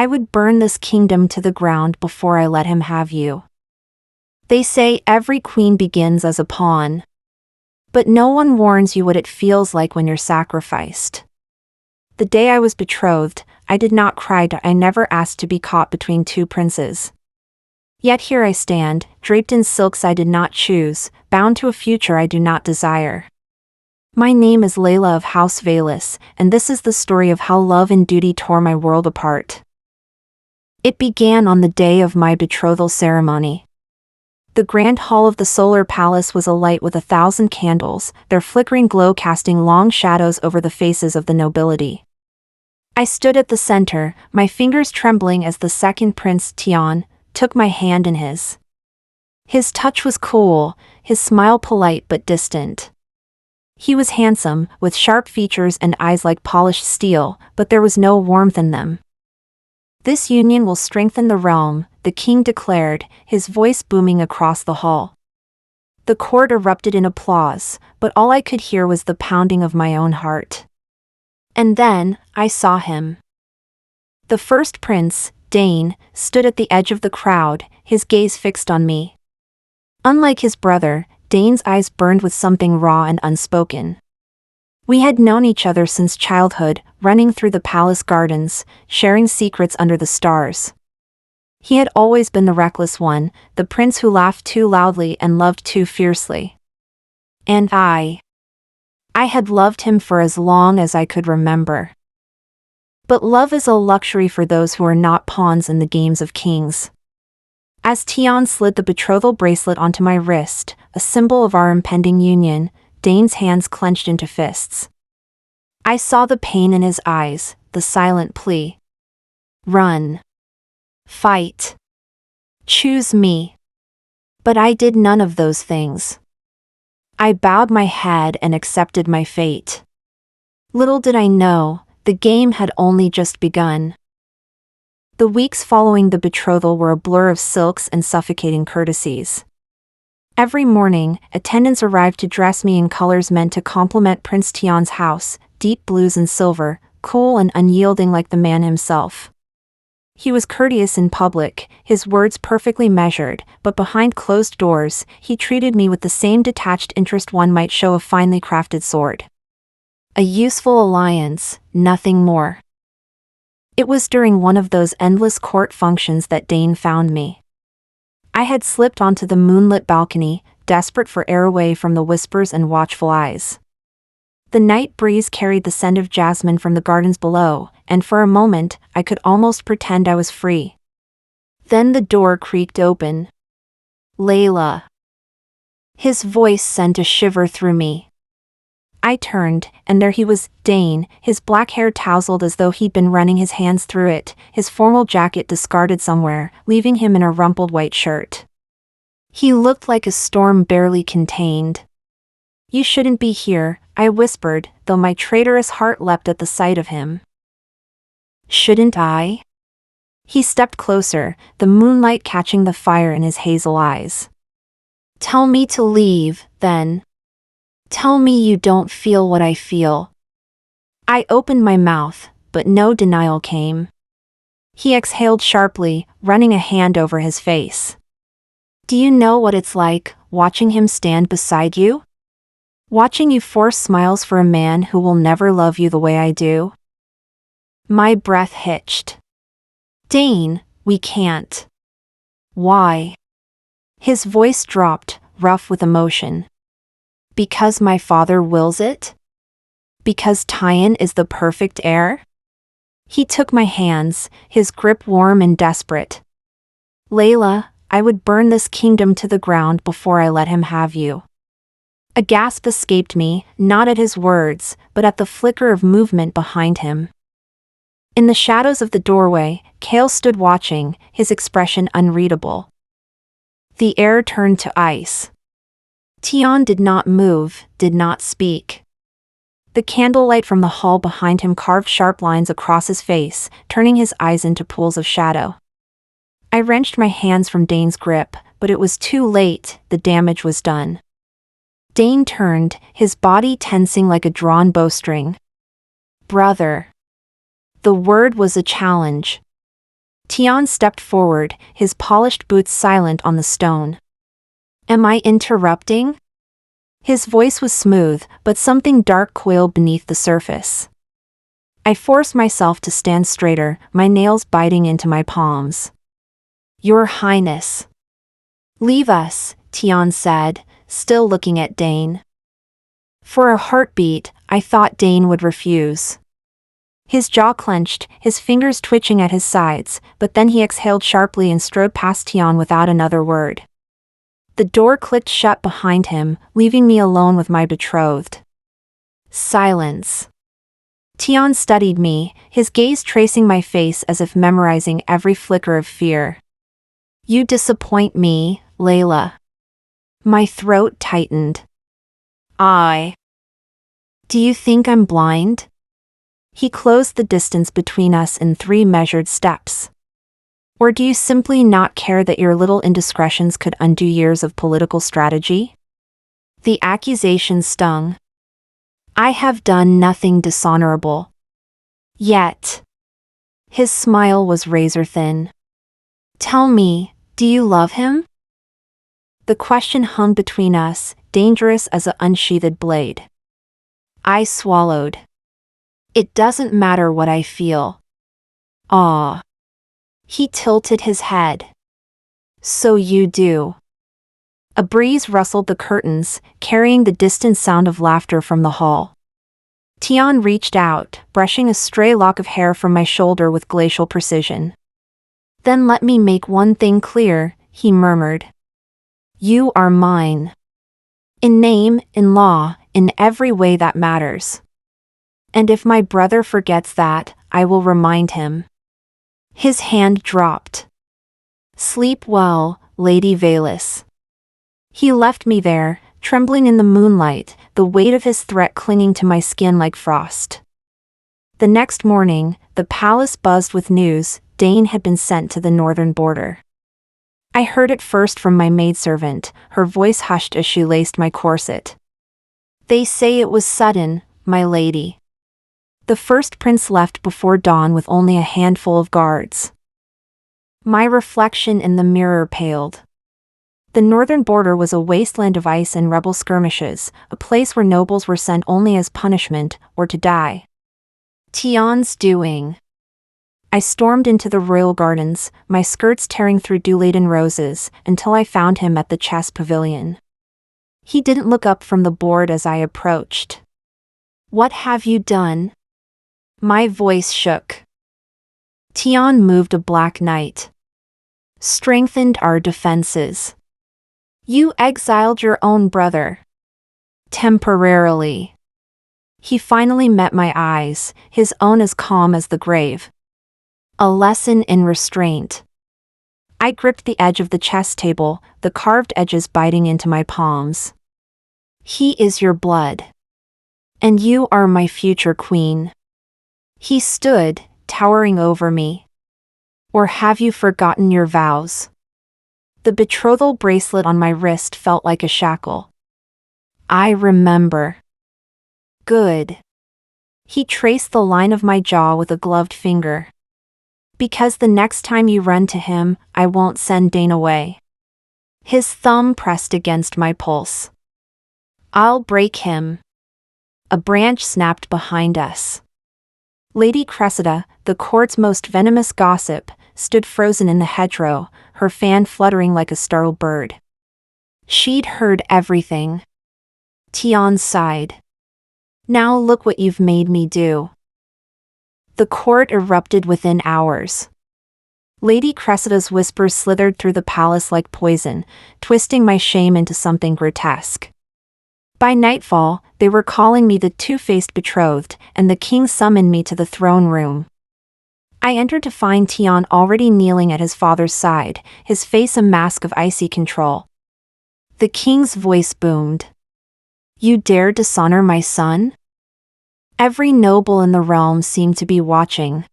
I would burn this kingdom to the ground before I let him have you. They say every queen begins as a pawn. But no one warns you what it feels like when you're sacrificed. The day I was betrothed, I did not cry. I never asked to be caught between two princes. Yet here I stand, draped in silks I did not choose, bound to a future I do not desire. My name is Leila of House Velis, and this is the story of how love and duty tore my world apart. It began on the day of my betrothal ceremony. The grand hall of the solar palace was alight with 1,000 candles, their flickering glow casting long shadows over the faces of the nobility. I stood at the center, my fingers trembling as the second prince, Tian, took my hand in his. His touch was cool, his smile polite but distant. He was handsome, with sharp features and eyes like polished steel, but there was no warmth in them. This union will strengthen the realm, the king declared, his voice booming across the hall. The court erupted in applause, but all I could hear was the pounding of my own heart. And then, I saw him. The first prince, Dain, stood at the edge of the crowd, his gaze fixed on me. Unlike his brother, Dain's eyes burned with something raw and unspoken. We had known each other since childhood, running through the palace gardens, sharing secrets under the stars. He had always been the reckless one, the prince who laughed too loudly and loved too fiercely. And I had loved him for as long as I could remember. But love is a luxury for those who are not pawns in the games of kings. As Tian slid the betrothal bracelet onto my wrist, a symbol of our impending union, Dain's hands clenched into fists. I saw the pain in his eyes, the silent plea. Run. Fight. Choose me. But I did none of those things. I bowed my head and accepted my fate. Little did I know, the game had only just begun. The weeks following the betrothal were a blur of silks and suffocating courtesies. Every morning, attendants arrived to dress me in colors meant to complement Prince Tian's house, deep blues and silver, cool and unyielding like the man himself. He was courteous in public, his words perfectly measured, but behind closed doors, he treated me with the same detached interest one might show a finely crafted sword. A useful alliance, nothing more. It was during one of those endless court functions that Dain found me. I had slipped onto the moonlit balcony, desperate for air away from the whispers and watchful eyes. The night breeze carried the scent of jasmine from the gardens below, and for a moment, I could almost pretend I was free. Then the door creaked open. Leila. His voice sent a shiver through me. I turned, and there he was, Dain, his black hair tousled as though he'd been running his hands through it, his formal jacket discarded somewhere, leaving him in a rumpled white shirt. He looked like a storm barely contained. You shouldn't be here, I whispered, though my traitorous heart leapt at the sight of him. Shouldn't I? He stepped closer, the moonlight catching the fire in his hazel eyes. Tell me to leave, then. Tell me you don't feel what I feel. I opened my mouth, but no denial came. He exhaled sharply, running a hand over his face. Do you know what it's like, watching him stand beside you? Watching you force smiles for a man who will never love you the way I do? My breath hitched. Dain, we can't. Why? His voice dropped, rough with emotion. Because my father wills it? Because Tian is the perfect heir? He took my hands, his grip warm and desperate. Leila, I would burn this kingdom to the ground before I let him have you. A gasp escaped me, not at his words, but at the flicker of movement behind him. In the shadows of the doorway, Kale stood watching, his expression unreadable. The air turned to ice. Tian did not move, did not speak. The candlelight from the hall behind him carved sharp lines across his face, turning his eyes into pools of shadow. I wrenched my hands from Dain's grip, but it was too late, the damage was done. Dain turned, his body tensing like a drawn bowstring. Brother. The word was a challenge. Tian stepped forward, his polished boots silent on the stone. Am I interrupting? His voice was smooth, but something dark coiled beneath the surface. I forced myself to stand straighter, my nails biting into my palms. Your Highness. Leave us, Tian said, still looking at Dain. For a heartbeat, I thought Dain would refuse. His jaw clenched, his fingers twitching at his sides, but then he exhaled sharply and strode past Tian without another word. The door clicked shut behind him, leaving me alone with my betrothed. Silence. Tian studied me, his gaze tracing my face as if memorizing every flicker of fear. You disappoint me, Leila. My throat tightened. Do you think I'm blind? He closed the distance between us in 3 measured steps. Or do you simply not care that your little indiscretions could undo years of political strategy? The accusation stung. I have done nothing dishonorable. Yet. His smile was razor thin. Tell me, do you love him? The question hung between us, dangerous as an unsheathed blade. I swallowed. It doesn't matter what I feel. He tilted his head. So you do. A breeze rustled the curtains, carrying the distant sound of laughter from the hall. Tian reached out, brushing a stray lock of hair from my shoulder with glacial precision. Then let me make one thing clear, he murmured. You are mine. In name, in law, in every way that matters. And if my brother forgets that, I will remind him. His hand dropped. Sleep well, Lady Velis. He left me there, trembling in the moonlight, the weight of his threat clinging to my skin like frost. The next morning, the palace buzzed with news. Dain had been sent to the northern border. I heard it first from my maidservant, her voice hushed as she laced my corset. They say it was sudden, my lady. The first prince left before dawn with only a handful of guards. My reflection in the mirror paled. The northern border was a wasteland of ice and rebel skirmishes, a place where nobles were sent only as punishment, or to die. Tian's doing. I stormed into the royal gardens, my skirts tearing through dew-laden roses, until I found him at the chess pavilion. He didn't look up from the board as I approached. What have you done? My voice shook. Tian moved a black knight. Strengthened our defenses. You exiled your own brother. Temporarily. He finally met my eyes, his own as calm as the grave. A lesson in restraint. I gripped the edge of the chess table, the carved edges biting into my palms. He is your blood. And you are my future queen. He stood, towering over me. Or have you forgotten your vows? The betrothal bracelet on my wrist felt like a shackle. I remember. Good. He traced the line of my jaw with a gloved finger. Because the next time you run to him, I won't send Dain away. His thumb pressed against my pulse. I'll break him. A branch snapped behind us. Lady Cressida, the court's most venomous gossip, stood frozen in the hedgerow, her fan fluttering like a startled bird. She'd heard everything. Tian sighed. Now look what you've made me do. The court erupted within hours. Lady Cressida's whispers slithered through the palace like poison, twisting my shame into something grotesque. By nightfall, they were calling me the two-faced betrothed, and the king summoned me to the throne room. I entered to find Tian already kneeling at his father's side, his face a mask of icy control. The king's voice boomed. You dare dishonor my son? Every noble in the realm seemed to be watching.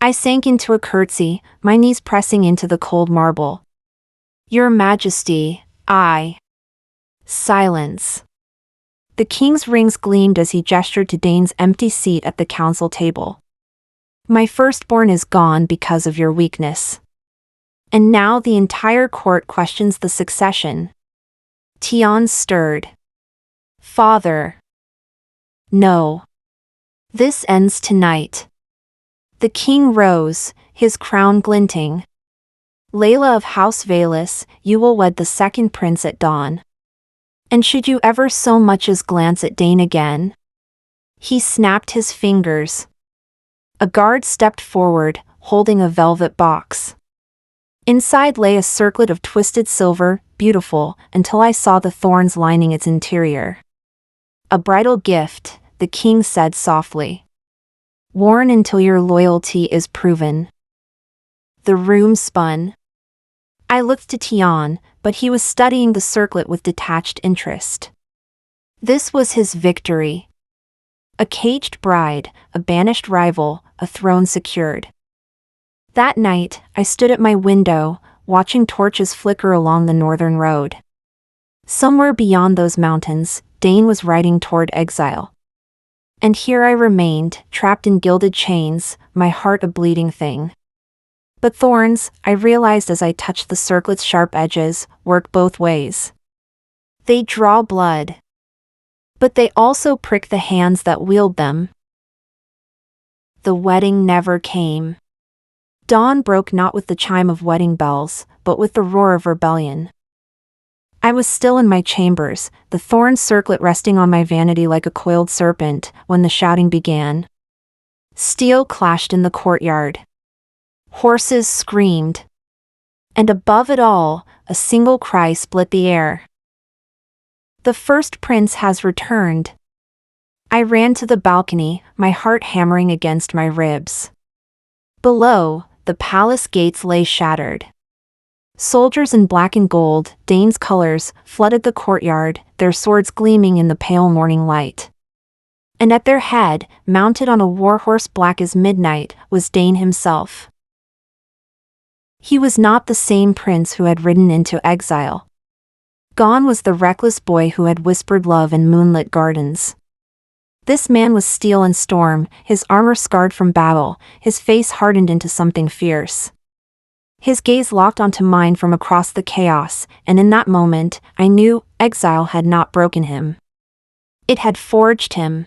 I sank into a curtsy, my knees pressing into the cold marble. Your Majesty, I. Silence. The king's rings gleamed as he gestured to Dain's empty seat at the council table. My firstborn is gone because of your weakness. And now the entire court questions the succession. Tian stirred. Father. No. This ends tonight. The king rose, his crown glinting. Leila of House Valus, you will wed the second prince at dawn. And should you ever so much as glance at Dain again? He snapped his fingers. A guard stepped forward, holding a velvet box. Inside lay a circlet of twisted silver, beautiful, until I saw the thorns lining its interior. A bridal gift, the king said softly. Worn until your loyalty is proven. The room spun. I looked to Tian, but he was studying the circlet with detached interest. This was his victory. A caged bride, a banished rival, a throne secured. That night, I stood at my window, watching torches flicker along the northern road. Somewhere beyond those mountains, Dain was riding toward exile. And here I remained, trapped in gilded chains, my heart a bleeding thing. But thorns, I realized as I touched the circlet's sharp edges, work both ways. They draw blood. But they also prick the hands that wield them. The wedding never came. Dawn broke not with the chime of wedding bells, but with the roar of rebellion. I was still in my chambers, the thorn circlet resting on my vanity like a coiled serpent, when the shouting began. Steel clashed in the courtyard. Horses screamed. And above it all, a single cry split the air. The first prince has returned. I ran to the balcony, my heart hammering against my ribs. Below, the palace gates lay shattered. Soldiers in black and gold, Dain's colors, flooded the courtyard, their swords gleaming in the pale morning light. And at their head, mounted on a warhorse black as midnight, was Dain himself. He was not the same prince who had ridden into exile. Gone was the reckless boy who had whispered love in moonlit gardens. This man was steel and storm, his armor scarred from battle, his face hardened into something fierce. His gaze locked onto mine from across the chaos, and in that moment, I knew exile had not broken him. It had forged him.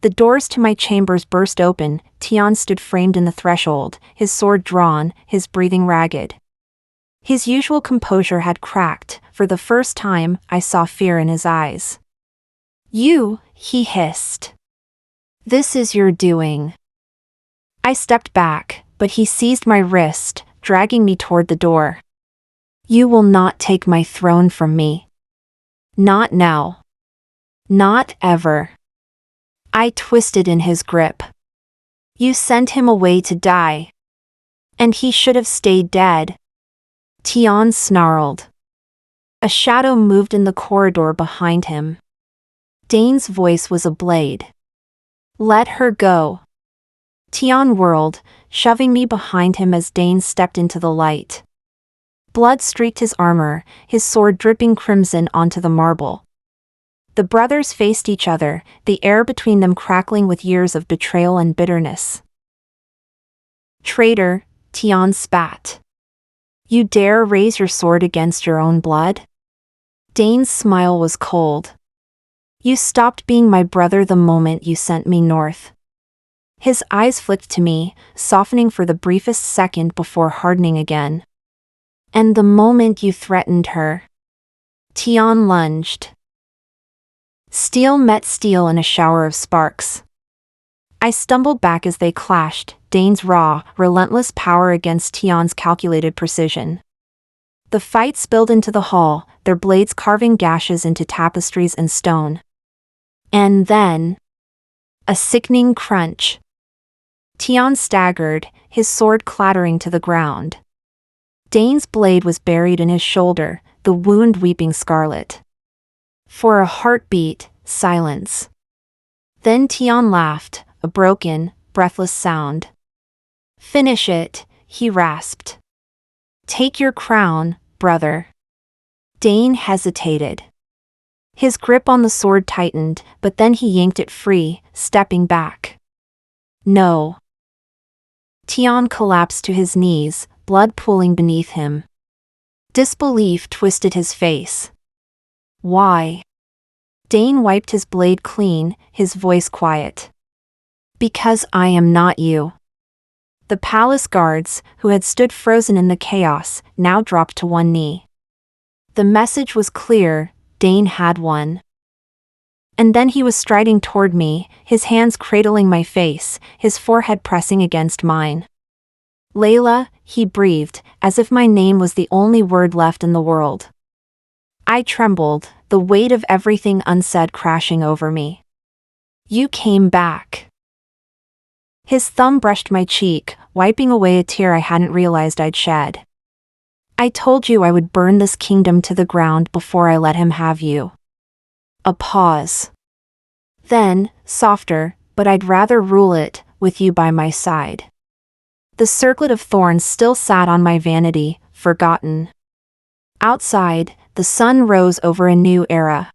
The doors to my chambers burst open, Tian stood framed in the threshold, his sword drawn, his breathing ragged. His usual composure had cracked. For the first time, I saw fear in his eyes. You, he hissed. This is your doing. I stepped back, but he seized my wrist, dragging me toward the door. You will not take my throne from me. Not now. Not ever. I twisted in his grip. You sent him away to die. And he should have stayed dead. Tian snarled. A shadow moved in the corridor behind him. Dain's voice was a blade. Let her go. Tian whirled, shoving me behind him as Dain stepped into the light. Blood streaked his armor, his sword dripping crimson onto the marble. The brothers faced each other, the air between them crackling with years of betrayal and bitterness. Traitor, Tian spat. You dare raise your sword against your own blood? Dain's smile was cold. You stopped being my brother the moment you sent me north. His eyes flicked to me, softening for the briefest second before hardening again. And the moment you threatened her. Tian lunged. Steel met steel in a shower of sparks. I stumbled back as they clashed, Dain's raw, relentless power against Tian's calculated precision. The fight spilled into the hall, their blades carving gashes into tapestries and stone. And then, a sickening crunch. Tian staggered, his sword clattering to the ground. Dain's blade was buried in his shoulder, the wound weeping scarlet. For a heartbeat, silence. Then Tian laughed, a broken, breathless sound. Finish it, he rasped. Take your crown, brother. Dain hesitated. His grip on the sword tightened, but then he yanked it free, stepping back. No. Tion collapsed to his knees, blood pooling beneath him. Disbelief twisted his face. Why? Dain wiped his blade clean, his voice quiet. Because I am not you. The palace guards, who had stood frozen in the chaos, now dropped to one knee. The message was clear, Dain had won. And then he was striding toward me, his hands cradling my face, his forehead pressing against mine. Leila, he breathed, as if my name was the only word left in the world. I trembled, the weight of everything unsaid crashing over me. You came back. His thumb brushed my cheek, wiping away a tear I hadn't realized I'd shed. I told you I would burn this kingdom to the ground before I let him have you. A pause. Then, softer, but I'd rather rule it, with you by my side. The circlet of thorns still sat on my vanity, forgotten. Outside, the sun rose over a new era.